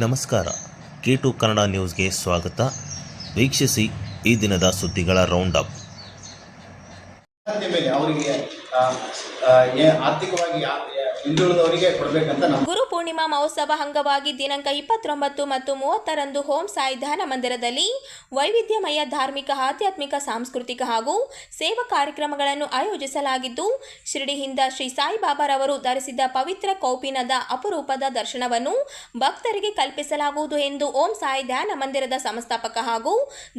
ನಮಸ್ಕಾರ. K2 ಕನ್ನಡ ನ್ಯೂಸ್ಗೆ ಸ್ವಾಗತ. ವೀಕ್ಷಿಸಿ ಈ ದಿನದ ಸುದ್ದಿಗಳ ರೌಂಡ್ ಅಪ್. ಅವರಿಗೆ ಆರ್ಥಿಕವಾಗಿ ಹಿಂದುಳಿದವರಿಗೆ ಕೊಡಬೇಕಂತ ಗುರು ಪೂರ್ಣಿಮಾ ಮಹೋತ್ಸವ ಅಂಗವಾಗಿ ದಿನಾಂಕ 29 ಮತ್ತು 30ರಂದು ಓಂ ಸಾಯಿ ಧ್ಯಾನ ಮಂದಿರದಲ್ಲಿ ವೈವಿಧ್ಯಮಯ ಧಾರ್ಮಿಕ, ಆಧ್ಯಾತ್ಮಿಕ, ಸಾಂಸ್ಕೃತಿಕ ಹಾಗೂ ಸೇವಾ ಕಾರ್ಯಕ್ರಮಗಳನ್ನು ಆಯೋಜಿಸಲಾಗಿದ್ದು, ಶಿರಡಿಯಿಂದ ಶ್ರೀ ಸಾಯಿಬಾಬಾರವರು ಧರಿಸಿದ ಪವಿತ್ರ ಕೌಪೀನದ ಅಪರೂಪದ ದರ್ಶನವನ್ನು ಭಕ್ತರಿಗೆ ಕಲ್ಪಿಸಲಾಗುವುದು ಎಂದು ಓಂ ಸಾಯಿ ಧ್ಯಾನ ಮಂದಿರದ ಸಂಸ್ಥಾಪಕ ಹಾಗೂ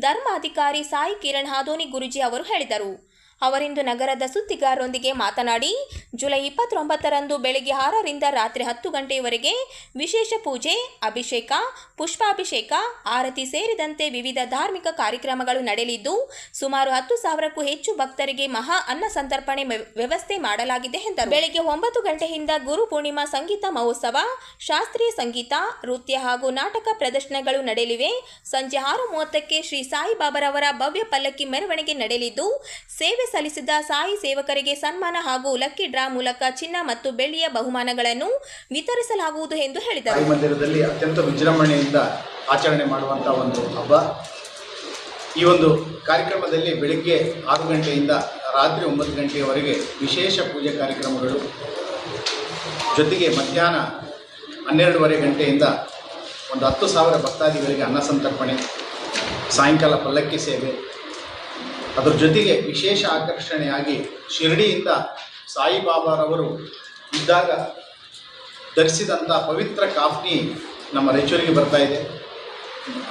ಧರ್ಮಾಧಿಕಾರಿ ಸಾಯಿ ಕಿರಣ್ ಹಾದೋನಿ ಗುರುಜಿ ಅವರು ಹೇಳಿದರು. ಅವರಿಂದು ನಗರದ ಸುದ್ದಿಗಾರರೊಂದಿಗೆ ಮಾತನಾಡಿ, ಜುಲೈ 29ರಂದು ಬೆಳಗ್ಗೆ 6ರಿಂದ ರಾತ್ರಿ 10 ಗಂಟೆಯವರೆಗೆ ವಿಶೇಷ ಪೂಜೆ, ಅಭಿಷೇಕ, ಪುಷ್ಪಾಭಿಷೇಕ, ಆರತಿ ಸೇರಿದಂತೆ ವಿವಿಧ ಧಾರ್ಮಿಕ ಕಾರ್ಯಕ್ರಮಗಳು ನಡೆಯಲಿದ್ದು, ಸುಮಾರು 10,000ಕ್ಕೂ ಹೆಚ್ಚು ಭಕ್ತರಿಗೆ ಮಹಾ ಅನ್ನ ಸಂತರ್ಪಣೆ ವ್ಯವಸ್ಥೆ ಮಾಡಲಾಗಿದೆ ಎಂದರು. ಬೆಳಗ್ಗೆ 9 ಗಂಟೆಯಿಂದ ಗುರು ಪೂರ್ಣಿಮಾ ಸಂಗೀತ ಮಹೋತ್ಸವ, ಶಾಸ್ತ್ರೀಯ ಸಂಗೀತ, ನೃತ್ಯ ಹಾಗೂ ನಾಟಕ ಪ್ರದರ್ಶನಗಳು ನಡೆಯಲಿವೆ. ಸಂಜೆ 6:30ಕ್ಕೆ ಶ್ರೀ ಸಾಯಿಬಾಬಾರವರ ಭವ್ಯ ಪಲ್ಲಕ್ಕಿ ಮೆರವಣಿಗೆ ನಡೆಯಲಿದ್ದು, ಸೇವೆ ಸಲ್ಲಿಸಿದ ಸಾಯಿ ಸೇವಕರಿಗೆ ಸನ್ಮಾನ ಹಾಗೂ ಲಕ್ಕಿ ಡ್ರಾ ಮೂಲಕ ಚಿನ್ನ ಮತ್ತು ಬೆಳ್ಳಿಯ ಬಹುಮಾನಗಳನ್ನು ವಿತರಿಸಲಾಗುವುದು ಎಂದು ಹೇಳಿದರು. ಸಾಯಿ ಮಂದಿರದಲ್ಲಿ ಅತ್ಯಂತ ವಿಜೃಂಭಣೆಯಿಂದ ಆಚರಣೆ ಮಾಡುವಂತಹ ಒಂದು ಹಬ್ಬ. ಈ ಒಂದು ಕಾರ್ಯಕ್ರಮದಲ್ಲಿ ಬೆಳಿಗ್ಗೆ 6 ಗಂಟೆಯಿಂದ ರಾತ್ರಿ 9 ಗಂಟೆಯವರೆಗೆ ವಿಶೇಷ ಪೂಜೆ ಕಾರ್ಯಕ್ರಮಗಳು, ಜೊತೆಗೆ ಮಧ್ಯಾಹ್ನ 12:30 ಗಂಟೆಯಿಂದ ಒಂದು 10,000 ಭಕ್ತಾದಿಗಳಿಗೆ ಅನ್ನ ಸಂತರ್ಪಣೆ, ಸಾಯಂಕಾಲ ಪಲ್ಲಕ್ಕಿ ಸೇವೆ, ಅದರ ಜೊತೆಗೆ ವಿಶೇಷ ಆಕರ್ಷಣೆಯಾಗಿ ಶಿರಡಿಯಿಂದ ಸಾಯಿಬಾಬಾರವರು ಇದ್ದಾಗ ಧರಿಸಿದಂಥ ಪವಿತ್ರ ಕಾಫ್ನಿ ನಮ್ಮ ರಾಯಚೂರಿಗೆ ಬರ್ತಾ ಇದೆ.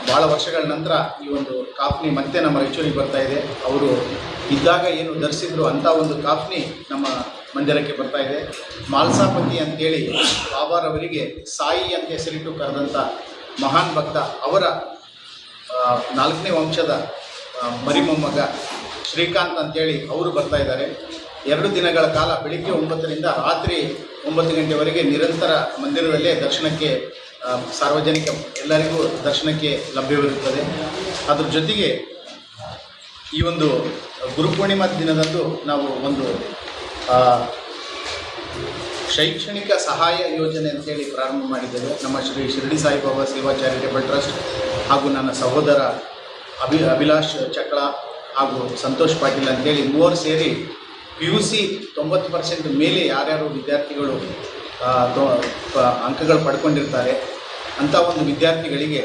ಭಾಳ ವರ್ಷಗಳ ನಂತರ ಈ ಒಂದು ಕಾಫ್ನಿ ಮತ್ತೆ ನಮ್ಮ ರಾಯಚೂರಿಗೆ ಬರ್ತಾ ಇದೆ. ಅವರು ಇದ್ದಾಗ ಏನು ಧರಿಸಿದ್ರು ಅಂಥ ಒಂದು ಕಾಫ್ನಿ ನಮ್ಮ ಮಂದಿರಕ್ಕೆ ಬರ್ತಾ ಇದೆ. ಮಾಲ್ಸಾಪತಿ ಅಂತೇಳಿ ಬಾಬಾರವರಿಗೆ ಸಾಯಿ ಅಂತ ಹೆಸರಿಟ್ಟು ಕರೆದಂಥ ಮಹಾನ್ ಭಕ್ತ, ಅವರ 4ನೇ ವಂಶದ ಮರಿಮೊಮ್ಮಗ ಶ್ರೀಕಾಂತ್ ಅಂತೇಳಿ ಅವರು ಬರ್ತಾ ಇದ್ದಾರೆ. 2 ದಿನಗಳ ಕಾಲ ಬೆಳಿಗ್ಗೆ 9ರಿಂದ ರಾತ್ರಿ 9 ಗಂಟೆವರೆಗೆ ನಿರಂತರ ಮಂದಿರದಲ್ಲೇ ದರ್ಶನಕ್ಕೆ ಸಾರ್ವಜನಿಕ ಎಲ್ಲರಿಗೂ ದರ್ಶನಕ್ಕೆ ಲಭ್ಯವಿರುತ್ತದೆ. ಅದ್ರ ಜೊತೆಗೆ ಈ ಒಂದು ಗುರುಪೂರ್ಣಿಮಾ ದಿನದಂದು ನಾವು ಒಂದು ಶೈಕ್ಷಣಿಕ ಸಹಾಯ ಯೋಜನೆ ಅಂತೇಳಿ ಪ್ರಾರಂಭ ಮಾಡಿದ್ದೇವೆ. ನಮ್ಮ ಶ್ರೀ ಶಿರಡಿ ಸಾಯಿಬಾಬಾ ಸೇವಾ ಚಾರಿಟೇಬಲ್ ಟ್ರಸ್ಟ್ ಹಾಗೂ ನನ್ನ ಸಹೋದರ ಅಭಿಲಾಷ್ ಚಕ್ಳ ಹಾಗೂ ಸಂತೋಷ್ ಪಾಟೀಲ್ ಅಂತೇಳಿ 3 ಸೇರಿ PUC 90% ಮೇಲೆ ಯಾರ್ಯಾರು ವಿದ್ಯಾರ್ಥಿಗಳು ಅಂಕಗಳು ಪಡ್ಕೊಂಡಿರ್ತಾರೆ ಅಂಥ ಒಂದು ವಿದ್ಯಾರ್ಥಿಗಳಿಗೆ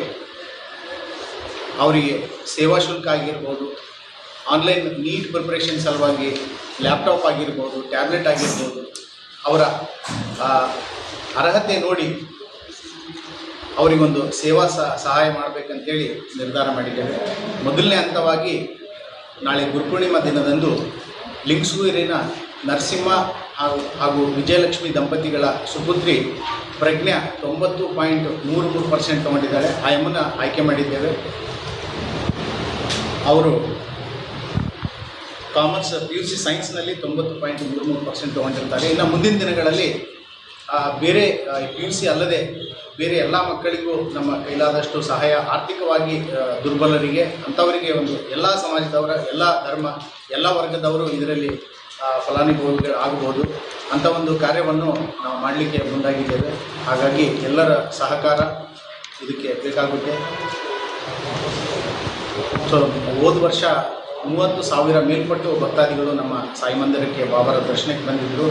ಅವರಿಗೆ ಸೇವಾ ಶುಲ್ಕ ಆಗಿರ್ಬೋದು, ಆನ್ಲೈನ್ ನೀಟ್ ಪ್ರಿಪ್ರೇಷನ್ ಸಲುವಾಗಿ ಲ್ಯಾಪ್ಟಾಪ್ ಆಗಿರ್ಬೋದು, ಟ್ಯಾಬ್ಲೆಟ್ ಆಗಿರ್ಬೋದು, ಅವರ ಅರ್ಹತೆ ನೋಡಿ ಅವರಿಗೊಂದು ಸೇವಾ ಸಹಾಯ ಮಾಡಬೇಕಂತೇಳಿ ನಿರ್ಧಾರ ಮಾಡಿದ್ದೇವೆ. ಮೊದಲನೇ ಹಂತವಾಗಿ ನಾಳೆ ಗುರುಪೂರ್ಣಿಮಾ ದಿನದಂದು ಲಿಂಗಸೂರಿನ ನರಸಿಂಹ ಹಾಗೂ ವಿಜಯಲಕ್ಷ್ಮಿ ದಂಪತಿಗಳ ಸುಪುತ್ರಿ ಪ್ರಜ್ಞಾ 90.33% ತಗೊಂಡಿದ್ದಾಳೆ. ಆ ಎಮ್ಮನ್ನು ಆಯ್ಕೆ ಮಾಡಿದ್ದೇವೆ. ಅವರು ಕಾಮರ್ಸ್ PUC ಸೈನ್ಸ್ನಲ್ಲಿ 90.33% ತಗೊಂಡಿರ್ತಾರೆ. ಇನ್ನು ಮುಂದಿನ ದಿನಗಳಲ್ಲಿ ಬೇರೆ PUC ಅಲ್ಲದೆ ಬೇರೆ ಎಲ್ಲ ಮಕ್ಕಳಿಗೂ ನಮ್ಮ ಕೈಲಾದಷ್ಟು ಸಹಾಯ, ಆರ್ಥಿಕವಾಗಿ ದುರ್ಬಲರಿಗೆ ಅಂಥವರಿಗೆ ಒಂದು ಎಲ್ಲ ಸಮಾಜದವರ, ಎಲ್ಲ ಧರ್ಮ, ಎಲ್ಲ ವರ್ಗದವರು ಇದರಲ್ಲಿ ಫಲಾನುಭವಿಗಳು ಆಗಬಹುದು ಅಂಥ ಒಂದು ಕಾರ್ಯವನ್ನು ನಾವು ಮಾಡಲಿಕ್ಕೆ ಮುಂದಾಗಿದ್ದೇವೆ. ಹಾಗಾಗಿ ಎಲ್ಲರ ಸಹಕಾರ ಇದಕ್ಕೆ ಬೇಕಾಗುತ್ತೆ. ಸೊ ಹೋದ ವರ್ಷ 30,000 ಮೇಲ್ಪಟ್ಟು ಭಕ್ತಾದಿಗಳು ನಮ್ಮ ಸಾಯಿ ಮಂದಿರಕ್ಕೆ ಬಾಬಾರ ದರ್ಶನಕ್ಕೆ ಬಂದಿದ್ದರು.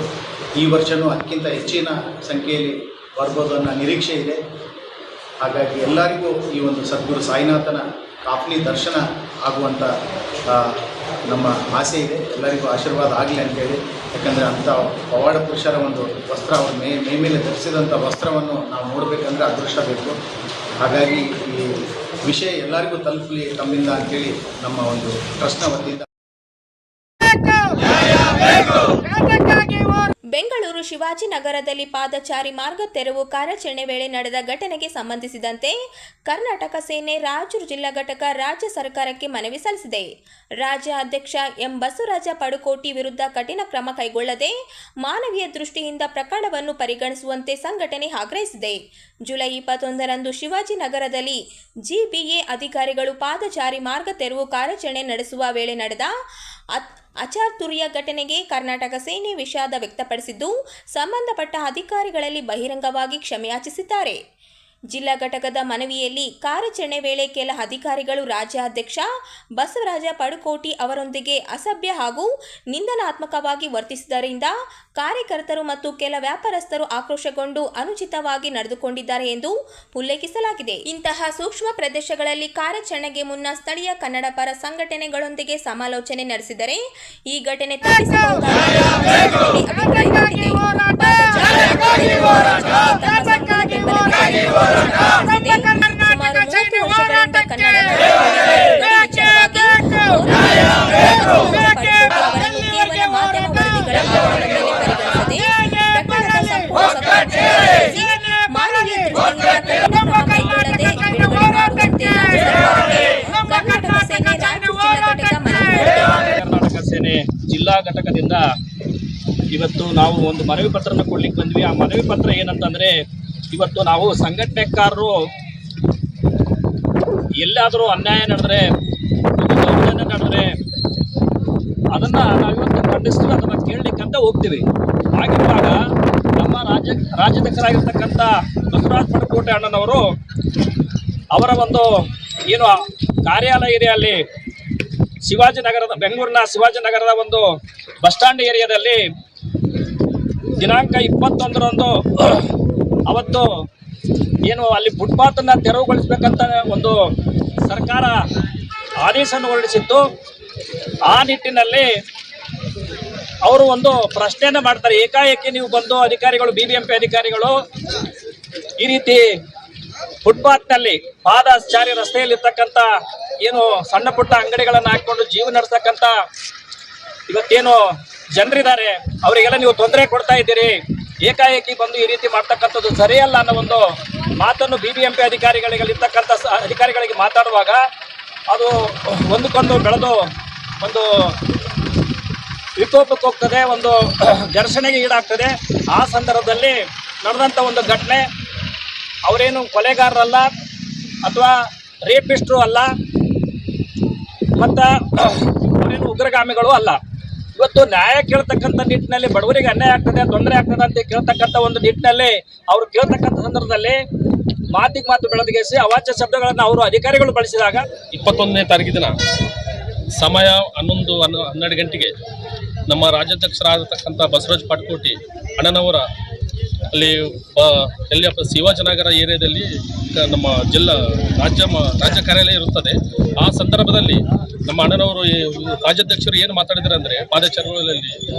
ಈ ವರ್ಷವೂ ಅದಕ್ಕಿಂತ ಹೆಚ್ಚಿನ ಸಂಖ್ಯೆಯಲ್ಲಿ ಬರ್ಬೋದು ಅನ್ನೋ ನಿರೀಕ್ಷೆ ಇದೆ. ಹಾಗಾಗಿ ಎಲ್ಲರಿಗೂ ಈ ಒಂದು ಸದ್ಗುರು ಸಾಯಿನಾಥನ ಕಾಫ್ನಿ ದರ್ಶನ ಆಗುವಂಥ ನಮ್ಮ ಆಸೆ ಇದೆ. ಎಲ್ಲರಿಗೂ ಆಶೀರ್ವಾದ ಆಗಲಿ ಅಂತೇಳಿ. ಯಾಕಂದರೆ ಅಂಥ ಪವಾಡ ಪುರುಷರ ಒಂದು ವಸ್ತ್ರ, ಅವ್ರ ಮೈ ಮೇಲೆ ಧರಿಸಿದಂಥ ವಸ್ತ್ರವನ್ನು ನಾವು ನೋಡಬೇಕಂದ್ರೆ ಅದೃಷ್ಟ ಬೇಕು. ಹಾಗಾಗಿ ಈ ವಿಷಯ ಎಲ್ಲರಿಗೂ ತಲುಪಲಿ ತಮ್ಮಿಂದ ಅಂತೇಳಿ ನಮ್ಮ ಒಂದು ಟ್ರಸ್ಟ್ನ ವತಿಯಿಂದ. ಬೆಂಗಳೂರು ಶಿವಾಜಿನಗರದಲ್ಲಿ ಪಾದಚಾರಿ ಮಾರ್ಗ ತೆರವು ಕಾರ್ಯಾಚರಣೆ ವೇಳೆ ನಡೆದ ಘಟನೆಗೆ ಸಂಬಂಧಿಸಿದಂತೆ ಕರ್ನಾಟಕ ಸೇನೆ ರಾಯಚೂರು ಜಿಲ್ಲಾ ಘಟಕ ರಾಜ್ಯ ಸರ್ಕಾರಕ್ಕೆ ಮನವಿ ಸಲ್ಲಿಸಿದೆ. ರಾಜ್ಯ ಅಧ್ಯಕ್ಷ ಎಂ ಬಸವರಾಜ ಪಡುಕೋಟಿ ವಿರುದ್ಧ ಕಠಿಣ ಕ್ರಮ ಕೈಗೊಳ್ಳದೆ ಮಾನವೀಯ ದೃಷ್ಟಿಯಿಂದ ಪ್ರಕರಣವನ್ನು ಪರಿಗಣಿಸುವಂತೆ ಸಂಘಟನೆ ಆಗ್ರಹಿಸಿದೆ. ಜುಲೈ 21ರಂದು ಶಿವಾಜಿನಗರದಲ್ಲಿ GBA ಅಧಿಕಾರಿಗಳು ಪಾದಚಾರಿ ಮಾರ್ಗ ತೆರವು ಕಾರ್ಯಾಚರಣೆ ನಡೆಸುವ ವೇಳೆ ನಡೆದ ಅಚಾತುರ್ಯ ಘಟನೆಗೆ ಕರ್ನಾಟಕ ಸೇನೆ ವಿಷಾದ ವ್ಯಕ್ತಪಡಿಸಿದ್ದು, ಸಂಬಂಧಪಟ್ಟ ಅಧಿಕಾರಿಗಳಲ್ಲಿ ಬಹಿರಂಗವಾಗಿ ಕ್ಷಮೆಯಾಚಿಸಿದ್ದಾರೆ. ಜಿಲ್ಲಾ ಘಟಕದ ಮನವಿಯಲ್ಲಿ ಕಾರ್ಯಾಚರಣೆ ವೇಳೆ ಕೆಲ ಅಧಿಕಾರಿಗಳು ರಾಜ್ಯಾಧ್ಯಕ್ಷ ಬಸವರಾಜ ಪಡುಕೋಟಿ ಅವರೊಂದಿಗೆ ಅಸಭ್ಯ ಹಾಗೂ ನಿಂದನಾತ್ಮಕವಾಗಿ ವರ್ತಿಸಿದ್ದರಿಂದ ಕಾರ್ಯಕರ್ತರು ಮತ್ತು ಕೆಲ ವ್ಯಾಪಾರಸ್ಥರು ಆಕ್ರೋಶಗೊಂಡು ಅನುಚಿತವಾಗಿ ನಡೆದುಕೊಂಡಿದ್ದಾರೆ ಎಂದು ಉಲ್ಲೇಖಿಸಲಾಗಿದೆ. ಇಂತಹ ಸೂಕ್ಷ್ಮ ಪ್ರದೇಶಗಳಲ್ಲಿ ಕಾರ್ಯಾಚರಣೆಗೆ ಮುನ್ನ ಸ್ಥಳೀಯ ಕನ್ನಡ ಪರ ಸಂಘಟನೆಗಳೊಂದಿಗೆ ಸಮಾಲೋಚನೆ ನಡೆಸಿದರೆ ಈ ಘಟನೆ ಕರ್ನಾಟಕ ಸೇನೆ ಜಿಲ್ಲಾ ಘಟಕದಿಂದ ಇವತ್ತು ನಾವು ಒಂದು ಮನವಿ ಪತ್ರನ ಕೊಡ್ಲಿಕ್ಕೆ ಬಂದ್ವಿ. ಆ ಮನವಿ ಪತ್ರ ಏನಂತಂದರೆ, ಇವತ್ತು ನಾವು ಸಂಘಟನೆಕಾರರು ಎಲ್ಲಾದರೂ ಅನ್ಯಾಯ ನಡೆದ್ರೆ, ದೌರ್ಜನ್ಯ ನಡೆದ್ರೆ ಅದನ್ನು ನಾವಿವತ್ತು ಖಂಡಿಸ್ತೀವಿ, ಅದನ್ನು ಕೇಳಲಿಕ್ಕಂತ ಹೋಗ್ತೀವಿ. ಹಾಗಿರುವಾಗ ನಮ್ಮ ರಾಜ್ಯಾಧ್ಯಕ್ಷರಾಗಿರ್ತಕ್ಕಂಥ ಬಸವರಾಜ ಪಡುಕೋಟೆ ಅಣ್ಣನವರು ಅವರ ಒಂದು ಏನು ಕಾರ್ಯಾಲಯ ಏರಿಯಲ್ಲಿ ಬೆಂಗಳೂರಿನ ಶಿವಾಜಿನಗರದ ಒಂದು ಬಸ್ ಸ್ಟ್ಯಾಂಡ್ ಏರಿಯಾದಲ್ಲಿ ದಿನಾಂಕ 21ರಂದು ಅವತ್ತು ಏನು ಅಲ್ಲಿ ಫುಟ್ಪಾತನ್ನು ತೆರವುಗೊಳಿಸಬೇಕಂತ ಒಂದು ಸರ್ಕಾರ ಆದೇಶವನ್ನು ಹೊರಡಿಸಿತ್ತು. ಆ ನಿಟ್ಟಿನಲ್ಲಿ ಅವರು ಒಂದು ಪ್ರಶ್ನೆಯನ್ನು ಮಾಡ್ತಾರೆ. ಏಕಾಏಕಿ ನೀವು ಬಂದು ಅಧಿಕಾರಿಗಳು, BBMP ಅಧಿಕಾರಿಗಳು ಈ ರೀತಿ ಫುಟ್ಪಾತ್ನಲ್ಲಿ ಪಾದಚಾರಿ ರಸ್ತೆಯಲ್ಲಿರ್ತಕ್ಕಂಥ ಏನು ಸಣ್ಣ ಪುಟ್ಟ ಅಂಗಡಿಗಳನ್ನು ಹಾಕಿಕೊಂಡು ಜೀವನ ನಡೆಸ್ತಕ್ಕಂಥ ಇವತ್ತೇನು ಜನರಿದ್ದಾರೆ, ಅವರಿಗೆಲ್ಲ ನೀವು ತೊಂದರೆ ಕೊಡ್ತಾ ಇದ್ದೀರಿ, ಏಕಾಏಕಿ ಬಂದು ಈ ರೀತಿ ಮಾಡ್ತಕ್ಕಂಥದ್ದು ಸರಿಯಲ್ಲ ಅನ್ನೋ ಒಂದು ಮಾತನ್ನು BBMP ಅಧಿಕಾರಿಗಳಿಗೆ ಮಾತಾಡುವಾಗ ಅದು ಒಂದಕ್ಕೊಂದು ಬೆಳೆದು ಒಂದು ವಿಕೋಪಕ್ಕೆ ಹೋಗ್ತದೆ, ಒಂದು ಘರ್ಷಣೆಗೆ ಈಡಾಗ್ತದೆ. ಆ ಸಂದರ್ಭದಲ್ಲಿ ನಡೆದಂಥ ಒಂದು ಘಟನೆ, ಅವರೇನು ಕೊಲೆಗಾರರಲ್ಲ ಅಥವಾ ರೇಪಿಸ್ಟ್ರು ಅಲ್ಲ ಮತ್ತು ಅವರೇನು ಉಗ್ರಗಾಮಿಗಳು ಅಲ್ಲ. ಇವತ್ತು ನ್ಯಾಯ ಕೇಳ್ತಕ್ಕಂಥ ನಿಟ್ಟಿನಲ್ಲಿ ಬಡವರಿಗೆ ಅನ್ಯಾಯ ಆಗ್ತದೆ, ತೊಂದರೆ ಆಗ್ತದೆ ಅಂತ ಕೇಳ್ತಕ್ಕಂಥ ಒಂದು ನಿಟ್ಟಿನಲ್ಲಿ ಅವರು ಕೇಳ್ತಕ್ಕಂಥ ಸಂದರ್ಭದಲ್ಲಿ ಮಾತಿಗೆ ಮಾತು ಬೆಳೆದಿಗೆಸಿ ಅವಾಚ್ಯ ಶಬ್ದಗಳನ್ನು ಅವರು ಅಧಿಕಾರಿಗಳು ಬಳಸಿದಾಗ 21ನೇ ತಾರೀಕು ದಿನ ಸಮಯ 12 ಗಂಟೆಗೆ ನಮ್ಮ ರಾಜ್ಯಾಧ್ಯಕ್ಷರಾಗಿರ್ತಕ್ಕಂಥ ಬಸವರಾಜ ಪಡುಕೋಟಿ ಅಣ್ಣನವರ ಅಲ್ಲಿ ಎಲ್ಲಿಯಪ್ಪ ಶಿವಾಜಿನಗರ ಏರಿಯಾದಲ್ಲಿ ನಮ್ಮ ರಾಜ್ಯ ಕಾರ್ಯಾಲಯ ಇರುತ್ತದೆ. ಆ ಸಂದರ್ಭದಲ್ಲಿ ನಮ್ಮ ಅಣ್ಣನವರು ರಾಜ್ಯಾಧ್ಯಕ್ಷರು ಏನು ಮಾತಾಡಿದ್ದಾರೆ ಅಂದರೆ, ಪಾದಚಾರಿಗಳಲ್ಲಿ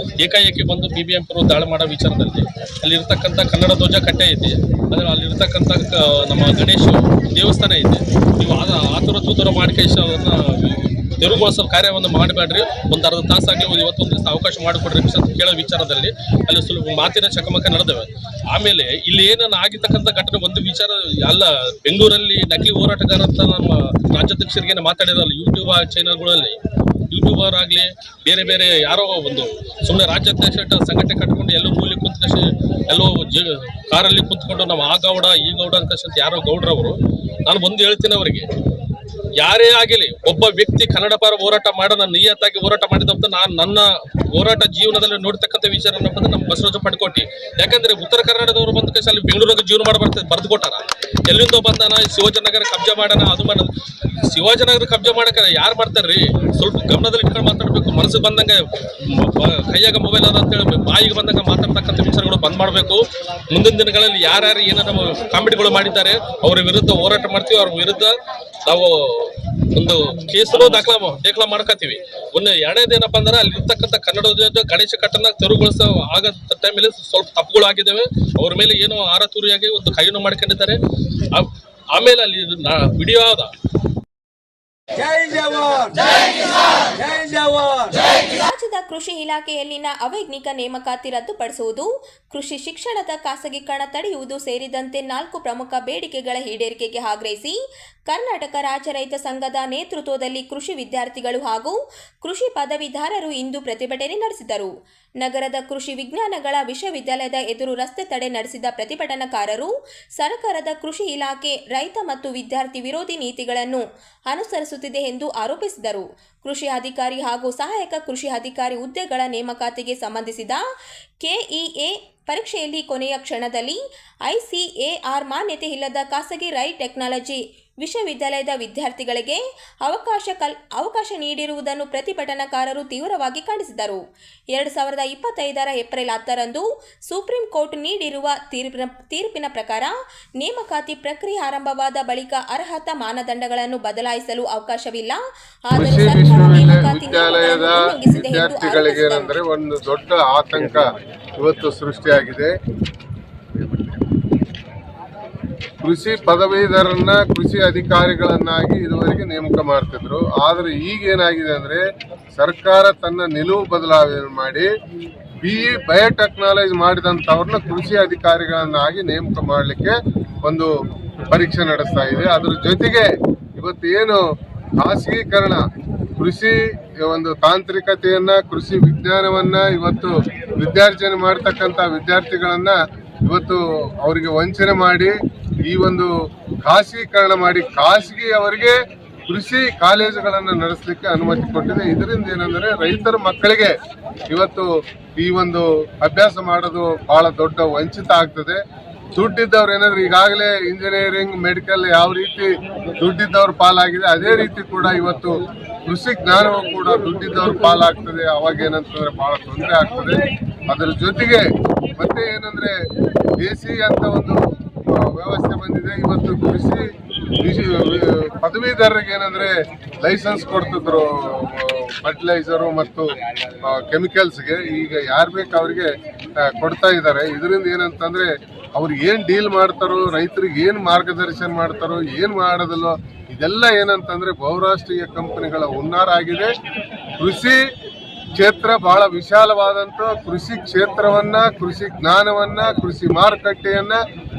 ಏಕಾಏಕಿ ಬಂದು BBMP ದಾಳಿ ಮಾಡೋ ವಿಚಾರದಲ್ಲಿ ಅಲ್ಲಿರ್ತಕ್ಕಂಥ ಕನ್ನಡ ಧ್ವಜ ಕಟ್ಟೆ ಐತಿ, ಅದರ ಅಲ್ಲಿರ್ತಕ್ಕಂಥ ನಮ್ಮ ಗಣೇಶ ದೇವಸ್ಥಾನ ಐತೆ, ನೀವು ಆತುರ ಮಾಡ್ಕೇಶ ಅದನ್ನು ತೆರವುಗೊಳಿಸೋ ಕಾರ್ಯವನ್ನು ಮಾಡಬೇಡ್ರಿ, ಒಂದು ಅರ್ಧ ತಾಸಾಗಿ ಇವತ್ತೊಂದು ದಿವಸ ಅವಕಾಶ ಮಾಡಿಕೊಡ್ರಿ ಕೇಳೋ ವಿಚಾರದಲ್ಲಿ ಅಲ್ಲಿ ಸ್ವಲ್ಪ ಮಾತಿನ ಚಕಮಕ ನಡೆದವೆ. ಆಮೇಲೆ ಇಲ್ಲಿ ಏನನ್ನ ಆಗಿರ್ತಕ್ಕಂಥ ಘಟನೆ ಒಂದು ವಿಚಾರ ಅಲ್ಲ, ಬೆಂಗಳೂರಲ್ಲಿ ನಕಲಿ ಹೋರಾಟಗಾರ ಅಂತ ನಮ್ಮ ರಾಜ್ಯಾಧ್ಯಕ್ಷರಿಗೆ ಮಾತಾಡಿರಲ್ಲ, ಯೂಟ್ಯೂಬ್ ಚಾನಲ್ಗಳಲ್ಲಿ ಯೂಟ್ಯೂಬರ್ ಆಗಲಿ ಬೇರೆ ಯಾರೋ ಒಂದು ಸುಮ್ಮನೆ ರಾಜ್ಯಾಧ್ಯಕ್ಷ ಸಂಘಟನೆ ಕಟ್ಕೊಂಡು ಎಲ್ಲೋ ಮೂಲೆ ಕುಂತ್ಕಸಿ ಎಲ್ಲೋ ಕಾರಲ್ಲಿ ಕುಂತ್ಕೊಂಡು ನಮ್ಮ ಆ ಗೌಡ ಈ ಗೌಡ ಅನ್ಕಂತ ಯಾರೋ ಗೌಡ್ರವರು, ನಾನು ಒಂದು ಹೇಳ್ತೀನಿ ಅವರಿಗೆ, ಯಾರೇ ಆಗಲಿ ಒಬ್ಬ ವ್ಯಕ್ತಿ ಕನ್ನಡ ಪರ ಹೋರಾಟ ಮಾಡೋಣ ನಿಯತ್ತಾಗಿ ಹೋರಾಟ ಮಾಡಿದಂತ ನಾನು ನನ್ನ ಹೋರಾಟ ಜೀವನದಲ್ಲಿ ನೋಡ್ತಕ್ಕಂಥ ವಿಚಾರ ನಮ್ಮ ಬಸವರಾಜ ಪಡುಕೋಟಿ. ಯಾಕಂದ್ರೆ ಉತ್ತರ ಕರ್ನಾಟಕದವರು ಬಂದ ಕಸ ಅಲ್ಲಿ ಬೆಂಗಳೂರಿಗೆ ಜೀವನ ಮಾಡಿ ಬರೆದು ಕೊಟ್ಟಾರ. ಎಲ್ಲಿಂದ ಬಂದಾನ ಶಿವಾಜಿನಗರ ಕಬ್ಜಾ ಮಾಡೋಣ, ಅದು ಮಾಡೋಣ. ಶಿವಾಜಿನಗರ ಕಬ್ಜಾ ಮಾಡಕ್ಕೆ ಯಾರು ಮಾಡ್ತಾರ್ರಿ? ಸ್ವಲ್ಪ ಗಮನದಲ್ಲಿ ಇಟ್ಕೊಂಡು ಮಾತಾಡಬೇಕು. ಮನಸ್ಸಿಗೆ ಬಂದಂಗೆ ಕೈಯಾಗ ಮೊಬೈಲ್ ಅದ ಅಂತೇಳಿ ಬಾಯಿಗೆ ಬಂದಂಗೆ ಮಾತಾಡ್ತಕ್ಕಂಥ ವಿಚಾರಗಳು ಬಂದ್ ಮಾಡಬೇಕು. ಮುಂದಿನ ದಿನಗಳಲ್ಲಿ ಯಾರ್ಯಾರು ಏನಾರ ಕಾಮಿಡಿಗಳು ಮಾಡಿದ್ದಾರೆ ಅವರ ವಿರುದ್ಧ ಹೋರಾಟ ಮಾಡ್ತೀವಿ. ಅವ್ರ ವಿರುದ್ಧ ನಾವು ಒಂದು ಕೇಸು ದಾಖಲಾ ಮಾಡ್ಕೋತೀವಿ. ಒಂದು ಎರಡನೇದೇನಪ್ಪ ಅಂದ್ರೆ ಅಲ್ಲಿ ಇರ್ತಕ್ಕಂಥ ಕನ್ನಡ ಗಣೇಶ ಕಟ್ಟನ್ನ ತೆರವುಗೊಳಿಸೋ ಆಗ ಟೈಮಲ್ಲಿ ಸ್ವಲ್ಪ ತಪ್ಪುಗಳು ಆಗಿದ್ದಾವೆ. ಅವ್ರ ಮೇಲೆ ಏನೋ ಆರತೂರಿಯಾಗಿ ಒಂದು ಕೈಯನ್ನು ಮಾಡ್ಕೊಂಡಿದ್ದಾರೆ. ಆಮೇಲೆ ಅಲ್ಲಿ ವಿಡಿಯೋ ಆದ ರಾಜ್ಯದ ಕೃಷಿ ಇಲಾಖೆಯಲ್ಲಿನ ಅವೈಜ್ಞಾನಿಕ ನೇಮಕಾತಿ ರದ್ದುಪಡಿಸುವುದು, ಕೃಷಿ ಶಿಕ್ಷಣದ ಖಾಸಗೀಕರಣ ತಡೆಯುವುದು ಸೇರಿದಂತೆ 4 ಪ್ರಮುಖ ಬೇಡಿಕೆಗಳ ಈಡೇರಿಕೆಗೆ ಆಗ್ರಹಿಸಿ ಕರ್ನಾಟಕ ರಾಜ್ಯ ರೈತ ಸಂಘದ ನೇತೃತ್ವದಲ್ಲಿ ಕೃಷಿ ವಿದ್ಯಾರ್ಥಿಗಳು ಹಾಗೂ ಕೃಷಿ ಪದವೀಧರರು ಇಂದು ಪ್ರತಿಭಟನೆ ನಡೆಸಿದರು. ನಗರದ ಕೃಷಿ ವಿಜ್ಞಾನಗಳ ವಿಶ್ವವಿದ್ಯಾಲಯದ ಎದುರು ರಸ್ತೆ ತಡೆ ನಡೆಸಿದ ಪ್ರತಿಭಟನಾಕಾರರು ಸರ್ಕಾರದ ಕೃಷಿ ಇಲಾಖೆ ರೈತ ಮತ್ತು ವಿದ್ಯಾರ್ಥಿ ವಿರೋಧಿ ನೀತಿಗಳನ್ನು ಅನುಸರಿಸುತ್ತಿದೆ ಎಂದು ಆರೋಪಿಸಿದರು. ಕೃಷಿ ಅಧಿಕಾರಿ ಹಾಗೂ ಸಹಾಯಕ ಕೃಷಿ ಅಧಿಕಾರಿ ಹುದ್ದೆಗಳ ನೇಮಕಾತಿಗೆ ಸಂಬಂಧಿಸಿದ ಕೆಇಎ ಪರೀಕ್ಷೆಯಲ್ಲಿ ಕೊನೆಯ ಕ್ಷಣದಲ್ಲಿ ICAR ಮಾನ್ಯತೆ ಇಲ್ಲದ ಖಾಸಗಿ ರೈ ಟೆಕ್ನಾಲಜಿ ವಿಶ್ವವಿದ್ಯಾಲಯದ ವಿದ್ಯಾರ್ಥಿಗಳಿಗೆ ಅವಕಾಶ ನೀಡಿರುವುದನ್ನು ಪ್ರತಿಭಟನಾಕಾರರು ತೀವ್ರವಾಗಿ ಖಂಡಿಸಿದರು. 2025 ಏಪ್ರಿಲ್ 10ರಂದು ಸುಪ್ರೀಂ ಕೋರ್ಟ್ ನೀಡಿರುವ ತೀರ್ಪಿನ ಪ್ರಕಾರ ನೇಮಕಾತಿ ಪ್ರಕ್ರಿಯೆ ಆರಂಭವಾದ ಬಳಿಕ ಅರ್ಹತಾ ಮಾನದಂಡಗಳನ್ನು ಬದಲಾಯಿಸಲು ಅವಕಾಶವಿಲ್ಲ. ಆದರೂ ಸರ್ಕಾರ ನೇಮಕಾತಿ ನಿಯಮಗಳನ್ನು ಉಲ್ಲಂಘಿಸಿದೆ ಎಂದು ವಿದ್ಯಾರ್ಥಿಗಳಿಗೆ ಒಂದು ದೊಡ್ಡ ಆತಂಕ ಇವತ್ತು ಸೃಷ್ಟಿಯಾಗಿದೆ. ಕೃಷಿ ಪದವೀಧರನ್ನ ಕೃಷಿ ಅಧಿಕಾರಿಗಳನ್ನಾಗಿ ಇದುವರೆಗೆ ನೇಮಕ ಮಾಡ್ತಿದ್ರು. ಆದರೆ ಈಗ ಏನಾಗಿದೆ ಅಂದ್ರೆ ಸರ್ಕಾರ ತನ್ನ ನಿಲುವು ಬದಲಾವಣೆ ಮಾಡಿ BE ಬಯೋಟೆಕ್ನಾಲಜಿ ಮಾಡಿದಂಥವ್ರನ್ನ ಕೃಷಿ ಅಧಿಕಾರಿಗಳನ್ನಾಗಿ ನೇಮಕ ಮಾಡಲಿಕ್ಕೆ ಒಂದು ಪರೀಕ್ಷೆ ನಡೆಸ್ತಾ ಇದೆ. ಅದ್ರ ಜೊತೆಗೆ ಇವತ್ತು ಏನು ಖಾಸಗೀಕರಣ ಕೃಷಿ ಒಂದು ತಾಂತ್ರಿಕತೆಯನ್ನ ಕೃಷಿ ವಿಜ್ಞಾನವನ್ನ ಇವತ್ತು ವಿದ್ಯಾರ್ಜನೆ ಮಾಡ್ತಕ್ಕಂಥ ವಿದ್ಯಾರ್ಥಿಗಳನ್ನ ಇವತ್ತು ಅವರಿಗೆ ವಂಚನೆ ಮಾಡಿ ಈ ಒಂದು ಖಾಸಗೀಕರಣ ಮಾಡಿ ಖಾಸಗಿ ಅವರಿಗೆ ಕೃಷಿ ಕಾಲೇಜುಗಳನ್ನು ನಡೆಸಲಿಕ್ಕೆ ಅನುಮತಿ ಕೊಟ್ಟಿದೆ. ಇದರಿಂದ ಏನಂದ್ರೆ ರೈತರ ಮಕ್ಕಳಿಗೆ ಇವತ್ತು ಈ ಒಂದು ಅಭ್ಯಾಸ ಮಾಡೋದು ಬಹಳ ದೊಡ್ಡ ವಂಚಿತ ಆಗ್ತದೆ. ದುಡ್ಡಿದ್ದವ್ರು ಏನಾದ್ರು ಈಗಾಗಲೇ ಇಂಜಿನಿಯರಿಂಗ್ ಮೆಡಿಕಲ್ ಯಾವ ರೀತಿ ದುಡ್ಡಿದ್ದವ್ರ ಪಾಲಾಗಿದೆ, ಅದೇ ರೀತಿ ಕೂಡ ಇವತ್ತು ಕೃಷಿ ಜ್ಞಾನವೂ ಕೂಡ ದುಡ್ಡಿದ್ದವ್ರ ಪಾಲಾಗ್ತದೆ. ಅವಾಗ ಏನಂತಂದ್ರೆ ಬಹಳ ತೊಂದರೆ ಆಗ್ತದೆ. ಅದರ ಜೊತೆಗೆ ಮತ್ತೆ ಏನಂದ್ರೆ ದೇಸಿ ಅಂತ ಒಂದು ವ್ಯವಸ್ಥೆ ಬಂದಿದೆ. ಇವತ್ತು ಕೃಷಿ ಪದವೀಧರರಿಗೆ ಏನಂದ್ರೆ ಲೈಸೆನ್ಸ್ ಕೊಡ್ತಿದ್ರು ಫರ್ಟಿಲೈಸರು ಮತ್ತು ಕೆಮಿಕಲ್ಸ್ಗೆ. ಈಗ ಯಾರು ಬೇಕು ಅವರಿಗೆ ಕೊಡ್ತಾ ಇದ್ದಾರೆ. ಇದರಿಂದ ಏನಂತಂದ್ರೆ ಅವ್ರು ಏನ್ ಡೀಲ್ ಮಾಡ್ತಾರೋ, ರೈತರಿಗೆ ಏನ್ ಮಾರ್ಗದರ್ಶನ ಮಾಡ್ತಾರೋ, ಏನ್ ಮಾಡೋದಿಲ್ಲೋ ಇದೆಲ್ಲ ಏನಂತಂದ್ರೆ ಬಹುರಾಷ್ಟ್ರೀಯ ಕಂಪನಿಗಳ ಹುನ್ನಾರ ಆಗಿದೆ. ಕೃಷಿ ಕ್ಷೇತ್ರ ಬಹಳ ವಿಶಾಲವಾದಂತ ಕೃಷಿ ಕ್ಷೇತ್ರವನ್ನ, ಕೃಷಿ ಜ್ಞಾನವನ್ನ, ಕೃಷಿ ಮಾರುಕಟ್ಟೆಯನ್ನ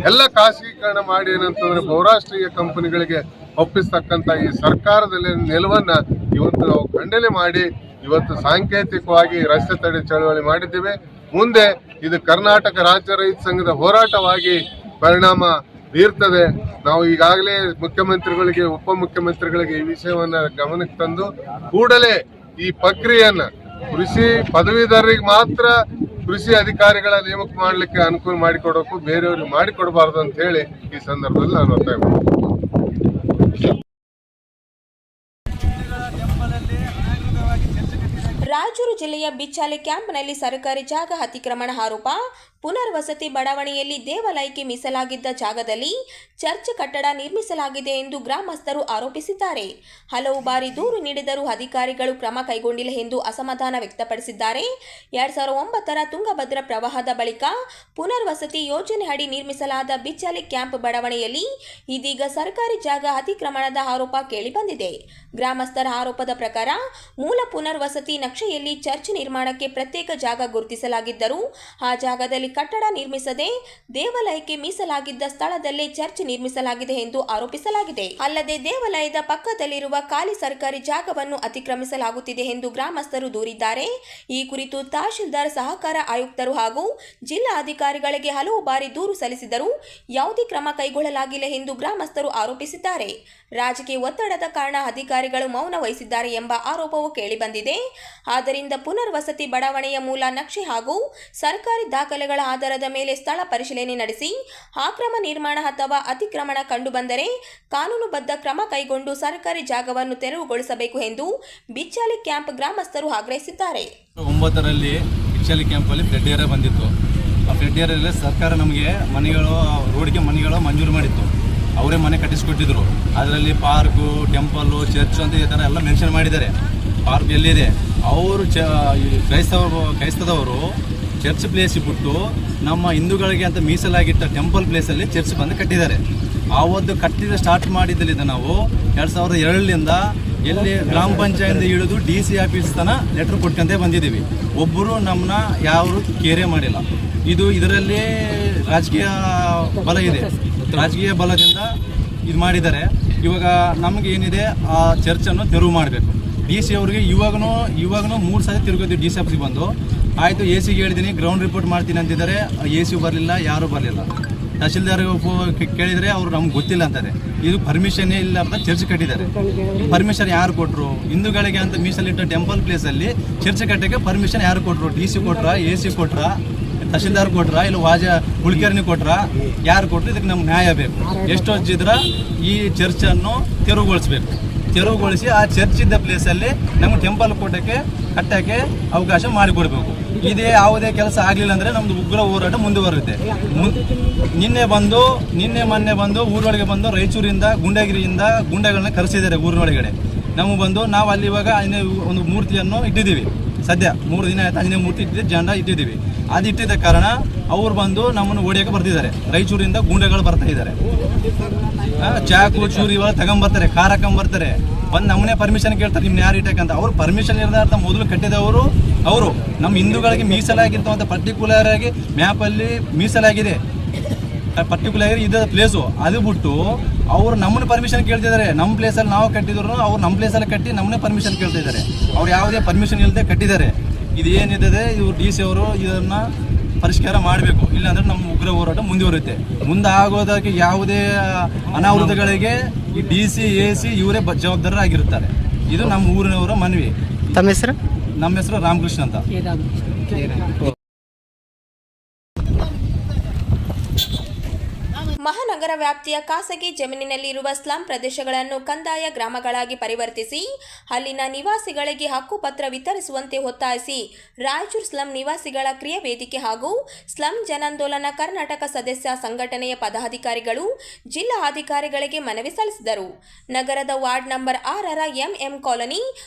ಎಲ್ಲ ಖಾಸಗೀಕರಣ ಮಾಡಿ ಏನಂತಂದ್ರೆ ಬಹುರಾಷ್ಟ್ರೀಯ ಕಂಪನಿಗಳಿಗೆ ಒಪ್ಪಿಸ್ತಕ್ಕಂಥ ಈ ಸರ್ಕಾರದಲ್ಲಿ ನಿಲುವನ್ನ ಇವತ್ತು ನಾವು ಖಂಡನೆ ಮಾಡಿ ಇವತ್ತು ಸಾಂಕೇತಿಕವಾಗಿ ರಸ್ತೆ ತಡೆ ಚಳವಳಿ ಮಾಡಿದ್ದೇವೆ. ಮುಂದೆ ಇದು ಕರ್ನಾಟಕ ರಾಜ್ಯ ರೈತ ಸಂಘದ ಹೋರಾಟವಾಗಿ ಪರಿಣಾಮ ಬೀರ್ತದೆ. ನಾವು ಈಗಾಗಲೇ ಮುಖ್ಯಮಂತ್ರಿಗಳಿಗೆ, ಉಪಮುಖ್ಯಮಂತ್ರಿಗಳಿಗೆ ಈ ವಿಷಯವನ್ನ ಗಮನಕ್ಕೆ ತಂದು ಕೂಡಲೇ ಈ ಪ್ರಕ್ರಿಯೆಯನ್ನ ಕೃಷಿ ಪದವೀಧರರಿಗೆ ಮಾತ್ರ ಕೃಷಿ ಅಧಿಕಾರಿಗಳ ನೇಮಕ ಮಾಡಲಿಕ್ಕೆ ಅನುಕೂಲ ಮಾಡಿಕೊಡಬೇಕು, ಬೇರೆಯವ್ರಿಗೆ ಮಾಡಿಕೊಡಬಾರ್ದು ಅಂತ ಹೇಳಿ ಈ ಸಂದರ್ಭದಲ್ಲಿ ನಾನು ಒತ್ತಾಯ ಮಾಡ್ತೀನಿ. ರಾಯಚೂರು ಜಿಲ್ಲೆಯ ಬಿಚ್ಚಾಲಿ ಕ್ಯಾಂಪ್ನಲ್ಲಿ ಸರ್ಕಾರಿ ಜಾಗ ಅತಿಕ್ರಮಣ ಆರೋಪ. ಪುನರ್ವಸತಿ ಬಡಾವಣೆಯಲ್ಲಿ ದೇವಾಲಯಕ್ಕೆ ಮೀಸಲಾಗಿದ್ದ ಜಾಗದಲ್ಲಿ ಚರ್ಚ್ ಕಟ್ಟಡ ನಿರ್ಮಿಸಲಾಗಿದೆ ಎಂದು ಗ್ರಾಮಸ್ಥರು ಆರೋಪಿಸಿದ್ದಾರೆ. ಹಲವು ಬಾರಿ ದೂರು ನೀಡಿದರೂ ಅಧಿಕಾರಿಗಳು ಕ್ರಮ ಕೈಗೊಂಡಿಲ್ಲ ಎಂದು ಅಸಮಾಧಾನ ವ್ಯಕ್ತಪಡಿಸಿದ್ದಾರೆ. 2009ರ ತುಂಗಭದ್ರಾ ಪ್ರವಾಹದ ಬಳಿಕ ಪುನರ್ವಸತಿ ಯೋಜನೆ ಅಡಿ ನಿರ್ಮಿಸಲಾದ ಬಿಚ್ಚಾಲಿ ಕ್ಯಾಂಪ್ ಬಡಾವಣೆಯಲ್ಲಿ ಇದೀಗ ಸರ್ಕಾರಿ ಜಾಗ ಅತಿಕ್ರಮಣದ ಆರೋಪ ಕೇಳಿಬಂದಿದೆ. ಗ್ರಾಮಸ್ಥರ ಆರೋಪದ ಪ್ರಕಾರ ಮೂಲ ಪುನರ್ವಸತಿ ನಕ್ಷೆಯಲ್ಲಿ ಚರ್ಚ್ ನಿರ್ಮಾಣಕ್ಕೆ ಪ್ರತ್ಯೇಕ ಜಾಗ ಗುರುತಿಸಲಾಗಿದ್ದರೂ ಆ ಜಾಗದಲ್ಲಿ ಕಟ್ಟಡ ನಿರ್ಮಿಸದೆ ದೇವಾಲಯಕ್ಕೆ ಮೀಸಲಾಗಿದ್ದ ಸ್ಥಳದಲ್ಲೇ ಚರ್ಚ್ ನಿರ್ಮಿಸಲಾಗಿದೆ ಎಂದು ಆರೋಪಿಸಲಾಗಿದೆ. ಅಲ್ಲದೆ ದೇವಾಲಯದ ಪಕ್ಕದಲ್ಲಿರುವ ಖಾಲಿ ಸರ್ಕಾರಿ ಜಾಗವನ್ನು ಅತಿಕ್ರಮಿಸಲಾಗುತ್ತಿದೆ ಎಂದು ಗ್ರಾಮಸ್ಥರು ದೂರಿದ್ದಾರೆ. ಈ ಕುರಿತು ತಹಶೀಲ್ದಾರ್, ಸಹಕಾರ ಆಯುಕ್ತರು ಹಾಗೂ ಜಿಲ್ಲಾ ಅಧಿಕಾರಿಗಳಿಗೆ ಹಲವು ಬಾರಿ ದೂರು ಸಲ್ಲಿಸಿದರೂ ಯಾವುದೇ ಕ್ರಮ ಕೈಗೊಳ್ಳಲಾಗಿಲ್ಲ ಎಂದು ಗ್ರಾಮಸ್ಥರು ಆರೋಪಿಸಿದ್ದಾರೆ. ರಾಜಕೀಯ ಒತ್ತಡದ ಕಾರಣ ಅಧಿಕಾರಿಗಳು ಮೌನ ವಹಿಸಿದ್ದಾರೆ ಎಂಬ ಆರೋಪವು ಕೇಳಿಬಂದಿದೆ. ಆದ್ದರಿಂದ ಪುನರ್ವಸತಿ ಬಡಾವಣೆಯ ಮೂಲ ನಕ್ಷೆ ಹಾಗೂ ಸರ್ಕಾರಿ ದಾಖಲೆಗಳ ಆಧಾರದ ಮೇಲೆ ಸ್ಥಳ ಪರಿಶೀಲನೆ ನಡೆಸಿ ಅಕ್ರಮ ನಿರ್ಮಾಣ ಅಥವಾ ಅತಿಕ್ರಮಣ ಕಂಡುಬಂದರೆ ಕಾನೂನುಬದ್ಧ ಕ್ರಮ ಕೈಗೊಂಡು ಸರ್ಕಾರಿ ಜಾಗವನ್ನು ತೆರವುಗೊಳಿಸಬೇಕು ಎಂದು ಬಿಚ್ಚಾಲಿ ಕ್ಯಾಂಪ್ ಗ್ರಾಮಸ್ಥರು ಆಗ್ರಹಿಸಿದ್ದಾರೆ. 9ರಲ್ಲಿ ಬಿಚ್ಚಾಲಿ ಕ್ಯಾಂಪಲ್ಲಿ ಫ್ಲಡ್ ಏರಿಯಾ ಬಂದಿತ್ತು. ಆ ಫ್ಲಡ್ ಏರಿಯಾದಲ್ಲಿ ಸರ್ಕಾರ ನಮಗೆ ಮನೆಗಳು, ರೋಡ್ಗೆ ಮನೆಗಳು ಮಂಜೂರು ಮಾಡಿತ್ತು. ಅವರೇ ಮನೆ ಕಟ್ಟಿಸ್ಕೊಟ್ಟಿದ್ರು. ಅದರಲ್ಲಿ ಪಾರ್ಕು, ಟೆಂಪಲ್ಲು, ಚರ್ಚ್ ಅಂತ ಈ ಥರ ಎಲ್ಲ ಮೆನ್ಷನ್ ಮಾಡಿದ್ದಾರೆ. ಪಾರ್ಕ್ ಎಲ್ಲಿದೆ, ಅವರು ಕ್ರೈಸ್ತದವರು ಚರ್ಚ್ ಪ್ಲೇಸ್ ಬಿಟ್ಟು ನಮ್ಮ ಹಿಂದೂಗಳಿಗೆ ಅಂತ ಮೀಸಲಾಗಿಟ್ಟ ಟೆಂಪಲ್ ಪ್ಲೇಸಲ್ಲಿ ಚರ್ಚ್ ಬಂದು ಕಟ್ಟಿದ್ದಾರೆ. ಆವತ್ತು ಕಟ್ಟಿದ ಸ್ಟಾರ್ಟ್ ಮಾಡಿದ್ದಲ್ಲಿದ್ದ ನಾವು 2002ರಿಂದ ಎಲ್ಲಿ ಗ್ರಾಮ ಪಂಚಾಯತ್ ಹಿಡಿದು DC ಆಫೀಸ್ ತನ ಲೆಟ್ರ್ ಕೊಟ್ಕೊಂಡೇ ಬಂದಿದ್ದೀವಿ. ಒಬ್ಬರು ನಮ್ಮನ್ನ ಯಾರು ಕೇರೆ ಮಾಡಿಲ್ಲ. ಇದರಲ್ಲಿ ರಾಜಕೀಯ ಬಲ ಇದೆ. ರಾಜಕೀಯ ಬಲದಿಂದ ಇದು ಮಾಡಿದ್ದಾರೆ. ಇವಾಗ ನಮಗೆ ಏನಿದೆ, ಆ ಚರ್ಚನ್ನು ತೆರವು ಮಾಡಬೇಕು. DC ಅವ್ರಿಗೆ ಇವಾಗೂ 3 ಸಾರಿ ತಿರುಗೋದು DC ಆಫೀಸಿಗೆ ಬಂದು. ಆಯಿತು, AC ಹೇಳಿದ್ದೀನಿ, ಗ್ರೌಂಡ್ ರಿಪೋರ್ಟ್ ಮಾಡ್ತೀನಿ ಅಂತಿದ್ದಾರೆ. AC ಬರಲಿಲ್ಲ, ಯಾರೂ ಬರಲಿಲ್ಲ. ತಹಶೀಲ್ದಾರ್ಗೆ ಕೇಳಿದರೆ ಅವರು ನಮ್ಗೆ ಗೊತ್ತಿಲ್ಲ ಅಂತಾರೆ. ಇದು ಪರ್ಮಿಷನ್ನೇ ಇಲ್ಲ ಅಂತ ಚರ್ಚ್ ಕಟ್ಟಿದ್ದಾರೆ. ಪರ್ಮಿಷನ್ ಯಾರು ಕೊಟ್ಟರು? ಹಿಂದೂಗಳಿಗೆ ಅಂತ ಮೀಸಲಿಟ್ಟ ಟೆಂಪಲ್ ಪ್ಲೇಸಲ್ಲಿ ಚರ್ಚ್ ಕಟ್ಟಕ್ಕೆ ಪರ್ಮಿಷನ್ ಯಾರು ಕೊಟ್ಟರು? DC ಕೊಟ್ರ, AC ಕೊಟ್ರ, ತಹಶೀಲ್ದಾರ್ ಕೊಟ್ರ, ಇಲ್ಲ ಹುಳ್ಕೇರ್ನಿ ಕೊಟ್ರ, ಯಾರು ಕೊಟ್ಟರು? ಇದಕ್ಕೆ ನಮ್ಗೆ ನ್ಯಾಯ ಬೇಕು. ಎಷ್ಟು ಹೊಜ್ಜಿದ್ರೆ ಈ ಚರ್ಚನ್ನು ತೆರವುಗೊಳಿಸಿ ಆ ಚರ್ಚ್ ಇದ್ದ ಪ್ಲೇಸಲ್ಲಿ ನಮ್ಗೆ ಟೆಂಪಲ್ ಕಟ್ಟಕ್ಕೆ ಅವಕಾಶ ಮಾಡಿಕೊಡ್ಬೇಕು. ಇದೇ ಯಾವುದೇ ಕೆಲಸ ಆಗಲಿಲ್ಲ ಅಂದರೆ ನಮ್ಮದು ಉಗ್ರ ಹೋರಾಟ ಮುಂದುವರುತ್ತೆ. ನಿನ್ನೆ ಮೊನ್ನೆ ಬಂದು ಊರೊಳಗೆ ಬಂದು ರಾಯಚೂರಿಂದ ಗುಂಡಗಿರಿಯಿಂದ ಗುಂಡೆಗಳನ್ನ ಕರೆಸಿದ್ದಾರೆ ಊರಿನೊಳಗಡೆ. ನಮಗೆ ಬಂದು ನಾವು ಅಲ್ಲಿ ಇವಾಗ ಒಂದು ಮೂರ್ತಿಯನ್ನು ಇಟ್ಟಿದ್ದೀವಿ. ಸದ್ಯ 3 ದಿನ ಆಯ್ತು ಆಂಜನೇಯ ಮೂರ್ತಿ ಜಂಡ ಇಟ್ಟಿದ್ದೀವಿ. ಅದು ಇಟ್ಟಿದ್ದ ಕಾರಣ ಅವ್ರು ಬಂದು ನಮ್ಮನ್ನು ಓಡಿಯೋಕೆ ಬರ್ತಿದ್ದಾರೆ. ರಾಯಚೂರಿಂದ ಗುಂಡೆಗಳು ಬರ್ತಾ ಇದ್ದಾರೆ. ಚಾಕು ಚೂರಿ ಇವಾಗ ತಗೊಂಬರ್ತಾರೆ, ಕಾರ್ ಹಾಕೊಂಬರ್ತಾರೆ. ಬಂದು ನಮ್ಮನ್ನೇ ಪರ್ಮಿಷನ್ ಕೇಳ್ತಾರೆ, ನಿಮ್ನ ಯಾರು ಇಟ್ಟಕ್ಕಂತ. ಅವ್ರು ಪರ್ಮಿಷನ್ ಇರೋದ ಮೊದಲು ಕಟ್ಟಿದವರು ಅವರು. ನಮ್ಮ ಹಿಂದೂಗಳಿಗೆ ಮೀಸಲಾಗಿರ್ತವಂಥ ಪರ್ಟಿಕ್ಯುಲರ್ ಆಗಿ ಮ್ಯಾಪಲ್ಲಿ ಮೀಸಲಾಗಿದೆ, ಪರ್ಟಿಕ್ಯುಲರ್ ಇದ್ದ ಪ್ಲೇಸು. ಅದು ಬಿಟ್ಟು ಅವರು ನಮ್ಮನ್ನ ಪರ್ಮಿಷನ್ ಕೇಳ್ತಿದ್ದಾರೆ. ನಮ್ಮ ಪ್ಲೇಸಲ್ಲಿ ನಾವು ಕಟ್ಟಿದ್ರು, ಅವ್ರು ನಮ್ಮ ಪ್ಲೇಸಲ್ಲಿ ಕಟ್ಟಿ ನಮ್ಮನ್ನೇ ಪರ್ಮಿಷನ್ ಕೇಳ್ತಿದ್ದಾರೆ. ಅವ್ರು ಯಾವುದೇ ಪರ್ಮಿಷನ್ ಇಲ್ಲದೆ ಕಟ್ಟಿದ್ದಾರೆ. ಇದು ಏನಿದೆ ಇವರು DC ಅವರು ಇದನ್ನು ಪರಿಷ್ಕಾರ ಮಾಡಬೇಕು. ಇಲ್ಲಾಂದರೆ ನಮ್ಮ ಉಗ್ರ ಹೋರಾಟ ಮುಂದುವರುತ್ತೆ. ಮುಂದೆ ಆಗೋದಕ್ಕೆ ಯಾವುದೇ ಅನಾಹುತಗಳಿಗೆ ಈ DC AC ಇವರೇ ಜವಾಬ್ದಾರರಾಗಿರುತ್ತಾರೆ. ಇದು ನಮ್ಮ ಊರಿನವರ ಮನವಿ. ತಮ್ಮ ಹೆಸರು? ನಮ್ಮ ಹೆಸರು ರಾಮಕೃಷ್ಣ ಅಂತ. ಮಹಾನಗರ ವ್ಯಾಪ್ತಿಯ ಖಾಸಗಿ ಜಮೀನಿನಲ್ಲಿರುವ ಸ್ಲಂ ಪ್ರದೇಶಗಳನ್ನು ಕಂದಾಯ ಗ್ರಾಮಗಳಾಗಿ ಪರಿವರ್ತಿಸಿ ಅಲ್ಲಿನ ನಿವಾಸಿಗಳಿಗೆ ಹಕ್ಕುಪತ್ರ ವಿತರಿಸುವಂತೆ ಒತ್ತಾಯಿಸಿ ರಾಯಚೂರು ಸ್ಲಂ ನಿವಾಸಿಗಳ ಕ್ರಿಯಾ ವೇದಿಕೆ ಹಾಗೂ ಸ್ಲಂ ಜನಾಂದೋಲನ ಕರ್ನಾಟಕ ಸದಸ್ಯ ಸಂಘಟನೆಯ ಪದಾಧಿಕಾರಿಗಳು ಜಿಲ್ಲಾ ಅಧಿಕಾರಿಗಳಿಗೆ ಮನವಿ ಸಲ್ಲಿಸಿದರು. ನಗರದ ವಾರ್ಡ್ ನಂಬರ್ 6ರ MM colony,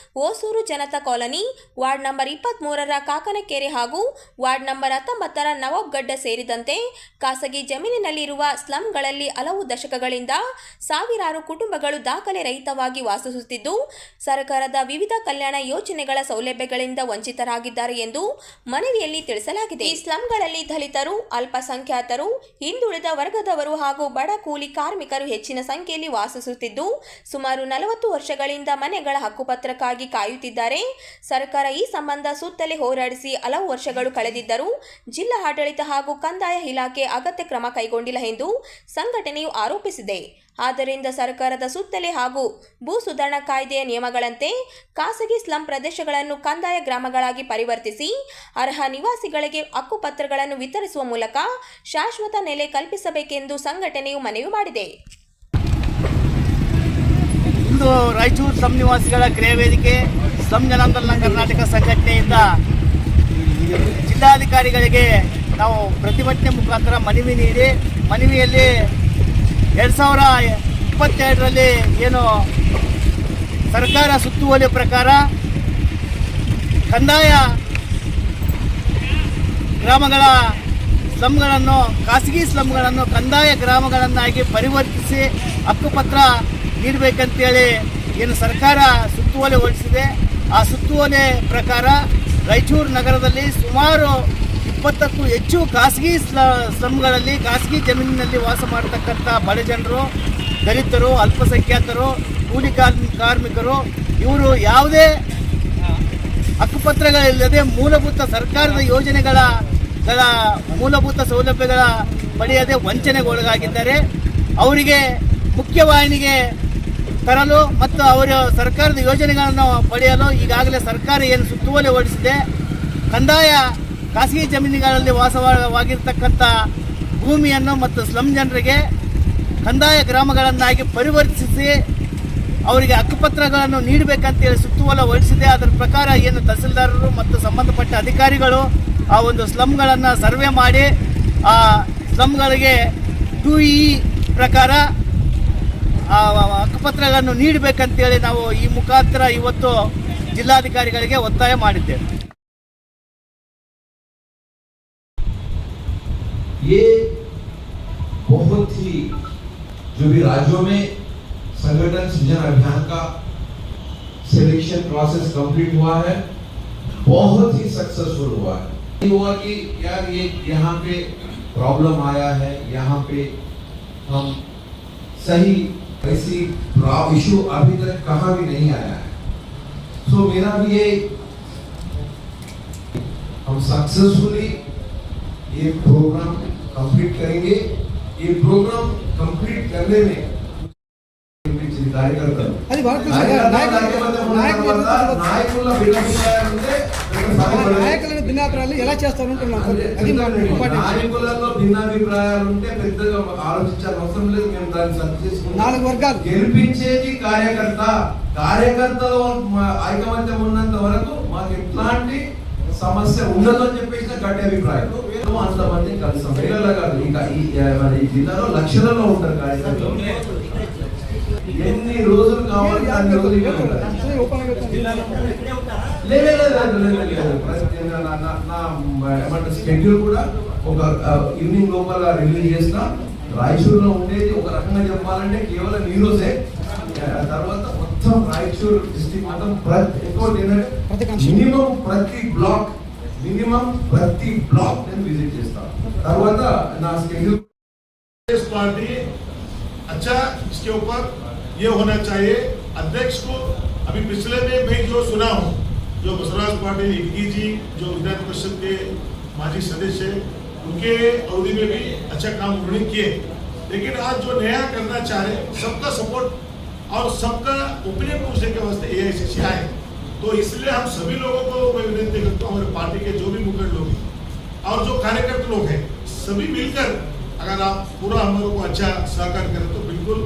Osur Janata colony, ward number 23ರ ಕಾಕನಕೆರೆ ಹಾಗೂ ವಾರ್ಡ್ ನಂಬರ್ 19ರ ನವಾಬ್ಗಡ್ಡ ಸೇರಿದಂತೆ ಖಾಸಗಿ ಜಮೀನಿನಲ್ಲಿರುವ ಸ್ಲಂಗಳಲ್ಲಿ ಹಲವು ದಶಕಗಳಿಂದ ಸಾವಿರಾರು ಕುಟುಂಬಗಳು ದಾಖಲೆ ರಹಿತವಾಗಿ ವಾಸಿಸುತ್ತಿದ್ದು ಸರ್ಕಾರದ ವಿವಿಧ ಕಲ್ಯಾಣ ಯೋಜನೆಗಳ ಸೌಲಭ್ಯಗಳಿಂದ ವಂಚಿತರಾಗಿದ್ದಾರೆ ಎಂದು ಮನವಿಯಲ್ಲಿ ತಿಳಿಸಲಾಗಿದೆ. ಈ ಸ್ಲಂಗಳಲ್ಲಿ ದಲಿತರು, ಅಲ್ಪಸಂಖ್ಯಾತರು, ಹಿಂದುಳಿದ ವರ್ಗದವರು ಹಾಗೂ ಬಡ ಕೂಲಿ ಕಾರ್ಮಿಕರು ಹೆಚ್ಚಿನ ಸಂಖ್ಯೆಯಲ್ಲಿ ವಾಸಿಸುತ್ತಿದ್ದು ಸುಮಾರು 40 ವರ್ಷಗಳಿಂದ ಮನೆಗಳ ಹಕ್ಕುಪತ್ರಕ್ಕಾಗಿ ಕಾಯುತ್ತಿದ್ದಾರೆ. ಸರ್ಕಾರ ಈ ಸಂಬಂಧ ಸುತ್ತಲೇ ಹೋರಾಡಿಸಿ ಹಲವು ವರ್ಷಗಳು ಕಳೆದಿದ್ದರೂ ಜಿಲ್ಲಾ ಆಡಳಿತ ಹಾಗೂ ಕಂದಾಯ ಇಲಾಖೆ ಅಗತ್ಯ ಕ್ರಮ ಕೈಗೊಂಡಿಲ್ಲ ಎಂದು ಸಂಘಟನೆಯು ಆರೋಪಿಸಿದೆ. ಆದ್ದರಿಂದ ಸರ್ಕಾರದ ಸುತ್ತಲೇ ಹಾಗೂ ಭೂ ಸುಧಾರಣಾ ಕಾಯ್ದೆಯ ನಿಯಮಗಳಂತೆ ಖಾಸಗಿ ಸ್ಲಂ ಪ್ರದೇಶಗಳನ್ನು ಕಂದಾಯ ಗ್ರಾಮಗಳಾಗಿ ಪರಿವರ್ತಿಸಿ ಅರ್ಹ ನಿವಾಸಿಗಳಿಗೆ ಹಕ್ಕುಪತ್ರಗಳನ್ನು ವಿತರಿಸುವ ಮೂಲಕ ಶಾಶ್ವತ ನೆಲೆ ಕಲ್ಪಿಸಬೇಕೆಂದು ಸಂಘಟನೆಯು ಮನವಿ ಮಾಡಿದೆ. ಇಂದು ರಾಯಚೂರು ಸ್ಲಂ ನಿವಾಸಿಗಳ ಕ್ರಿಯಾ ವೇದಿಕೆ ಸ್ಲಂ ಜನಾಂದೋಲನ ಕರ್ನಾಟಕ ಸಂಘಟನೆಯಿಂದ ಜಿಲ್ಲಾಧಿಕಾರಿಗಳಿಗೆ ನಾವು ಪ್ರತಿಭಟನೆ ಮುಖಾಂತರ ಮನವಿ ನೀಡಿ ಮನವಿಯಲ್ಲಿ 2022ರಲ್ಲಿ ಏನು ಸರ್ಕಾರ ಸುತ್ತುವಳಿ ಪ್ರಕಾರ ಕಂದಾಯ ಗ್ರಾಮಗಳ ಸ್ಲಂಗಳನ್ನು, ಖಾಸಗಿ ಸ್ಲಂಗಳನ್ನು ಕಂದಾಯ ಗ್ರಾಮಗಳನ್ನಾಗಿ ಪರಿವರ್ತಿಸಿ ಹಕ್ಕುಪತ್ರ ನೀಡಬೇಕಂತೇಳಿ ಏನು ಸರ್ಕಾರ ಸುತ್ತುವಳಿ ಹೊರಡಿಸಿದೆ. ಆ ಸುತ್ತುವಳಿ ಪ್ರಕಾರ ರಾಯಚೂರು ನಗರದಲ್ಲಿ ಸುಮಾರು 20ಕ್ಕೂ ಹೆಚ್ಚು ಖಾಸಗಿ ಸ್ಲಂಗಳಲ್ಲಿ, ಖಾಸಗಿ ಜಮೀನಿನಲ್ಲಿ ವಾಸ ಮಾಡತಕ್ಕಂಥ ಬಡ ಜನರು, ದಲಿತರು, ಅಲ್ಪಸಂಖ್ಯಾತರು, ಕೂಲಿ ಕಾರ್ಮಿಕರು ಇವರು ಯಾವುದೇ ಹಕ್ಕುಪತ್ರಗಳಿಲ್ಲದೆ ಮೂಲಭೂತ ಸರ್ಕಾರದ ಯೋಜನೆಗಳ ಮೂಲಭೂತ ಸೌಲಭ್ಯಗಳ ಪಡೆಯದೆ ವಂಚನೆಗೊಳಗಾಗಿದ್ದಾರೆ. ಅವರಿಗೆ ಮುಖ್ಯವಾಹಿನಿಗೆ ತರಲು ಮತ್ತು ಅವರ ಸರ್ಕಾರದ ಯೋಜನೆಗಳನ್ನು ಪಡೆಯಲು ಈಗಾಗಲೇ ಸರ್ಕಾರ ಏನು ಸುತ್ತುವಳಿ ಹೊರಡಿಸಿದೆ. ಕಂದಾಯ ಖಾಸಗಿ ಜಮೀನುಗಳಲ್ಲಿ ವಾಸವಾಗಿರ್ತಕ್ಕಂಥ ಭೂಮಿಯನ್ನು ಮತ್ತು ಸ್ಲಂ ಜನರಿಗೆ ಕಂದಾಯ ಗ್ರಾಮಗಳನ್ನಾಗಿ ಪರಿವರ್ತಿಸಿ ಅವರಿಗೆ ಹಕ್ಕುಪತ್ರಗಳನ್ನು ನೀಡಬೇಕಂತೇಳಿ ಸುತ್ತುವಳಿ ಹೊರಡಿಸಿದೆ. ಅದರ ಪ್ರಕಾರ ಏನು ತಹಸೀಲ್ದಾರರು ಮತ್ತು ಸಂಬಂಧಪಟ್ಟ ಅಧಿಕಾರಿಗಳು ಆ ಒಂದು ಸ್ಲಂಗಳನ್ನು ಸರ್ವೆ ಮಾಡಿ ಆ ಸ್ಲಂಗಳಿಗೆ 2E ಪ್ರಕಾರ ಹಕ್ಕುಪತ್ರಗಳನ್ನು ನೀಡಬೇಕಂತೇಳಿ ನಾವು ಈ ಮುಖಾಂತರ ಇವತ್ತು ಜಿಲ್ಲಾಧಿಕಾರಿಗಳಿಗೆ ಒತ್ತಾಯ ಮಾಡಿದ್ದೇವೆ. ये बहुत ही जो भी राज्यों में संगठन सृजन अभियान का सिलेक्शन प्रोसेस कंप्लीट हुआ है, बहुत ही सक्सेसफुल हुआ है. ये हुआ कि यार ये यहाँ पे प्रॉब्लम आया है, यहाँ पे हम सही ऐसी इशू अभी तक कहाँ भी नहीं आया है. सो मेरा भी ये हम सक्सेसफुली ये प्रोग्राम कंप्लीट करेंगे ये प्रोग्राम कंप्लीट करने में कार्यकर्ता నాయకుల భిన్నాభిప్రాయాలు ఎలా చేస్తారంటున్నాం. అది నాయకులలో భిన్నాభిప్రాయాలు ఉంటే పెద్దగా ఆలోచించాల్సిన అవసరం లేదు. మేము దాన్ని సర్చ్ చేసుకుంటాం. 4 వర్గాలు గెలిపించేది కార్యకర్తలో ఐకమత్యం ఉన్నంత వరకు మాకు ఎట్లాంటి సమస్య ఉండదు అని చెప్పేసి గట్టి అభిప్రాయం. అంతమంది కలిసాం. వేల కాదు, ఇంకా మన ఈ జిల్లాలో లక్షలలో ఉంటారు కార్యకర్తలు. ఎన్ని రోజులు కావాలి అన్ని రోజులు షెడ్యూల్ కూడా ఒక ఈవినింగ్ లోపల రిలీజ్ చేస్తా. రాయచూరులో ఉండేది ఒక రకంగా చెప్పాలంటే కేవలం ఈ రోజే, తర్వాత మొత్తం రాయచూరు డిస్ట్రిక్ట్ మొత్తం ఇంకోటి ఏంటంటే మినిమం ప్రతి బ్లాక్ నేను విజిట్ చేస్తాను. తర్వాత నా షెడ్యూల్ पार्टी अच्छा इसके ऊपर ये होना चाहिए अध्यक्ष को। अभी पिछले में मैं जो सुना हूँ, जो बसवराज पाटिल इटकी जी जो विधान परिषद के माजी सदस्य है, उनके अवधि में भी अच्छा काम उन्होंने किए, लेकिन आज जो नया करना चाह रहे सबका सपोर्ट और सबका ओपिनियन पूछने के वास्ते AICC आए। तो इसलिए हम सभी लोगों को मैं विनती करता हूँ, हमारे पार्टी के जो भी मुखर लोग हैं और जो कार्यकर्ता लोग हैं, सभी मिलकर अगर आप पूरा हम लोगों को अच्छा सहकार करें तो बिल्कुल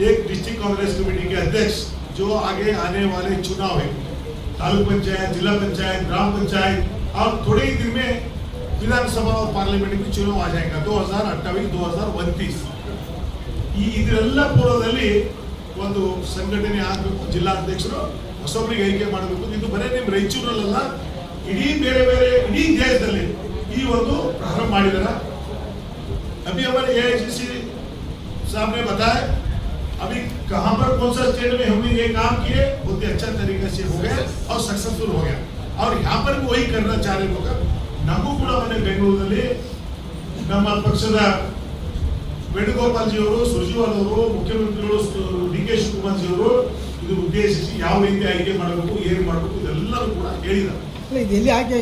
एक डिस्ट्रिक्ट कांग्रेस कमेटी के अध्यक्ष जो आगे आने वाले चुनाव है, तालुक पंचायत, जिला पंचायत, ग्राम पंचायत और थोड़े ही दिन में विधानसभा और पार्लियामेंट में चुनाव आ जाएगा 2028-2029। ಇದೆಲ್ಲ ಪೂರ್ವದಲ್ಲಿ ಒಂದು ಸಂಘಟನೆ ಆಗಬೇಕು, ಜಿಲ್ಲಾಧ್ಯಕ್ಷರು ಹೊಸೊಬ್ಬರಿಗೆ ಆಯ್ಕೆ ಮಾಡಬೇಕು. ಇದು ಬರೀ ನಿಮ್ಮ ರಾಯಚೂರಲ್ಲ, ಇಡೀ ಬೇರೆ ಬೇರೆ ಇಡೀ ದೇಶದಲ್ಲಿ ಈ ಒಂದು ಪ್ರಾರಂಭ ಮಾಡಿದ್ದಾರೆ. अभी हमारे AICC साहब ने बताया अभी कहां पर कौन सा स्टेट में हमने ये काम किए, बहुत अच्छा तरीके से हो गया और सक्सेसफुल हो गया और यहाँ पर भी वही करना चाह रहे लोग. नमू ಕೂಡ ಮನೆ ಬೆಂಗಳೂರಲ್ಲಿ ನಮ್ಮ ಪಕ್ಷದ ವೇಣುಗೋಪಾಲ್ ಜಿ ಅವರು, ಸುರ್ಜಿವಾಲ್ ಅವರು, ಮುಖ್ಯಮಂತ್ರಿಗಳು DK ಶಿವಕುಮಾರ್ ಜಿ ಅವರು ಇದು ಉದ್ದೇಶಿಸಿ ಯಾವ ರೀತಿ ಆಯ್ಕೆ ಮಾಡಬೇಕು, ಏನು ಮಾಡಬೇಕು ಇದೆಲ್ಲರೂ ಕೂಡ ಹೇಳಿದ್ದಾರೆ. ಇದು ಎಲ್ಲಿ ಆಯ್ಕೆ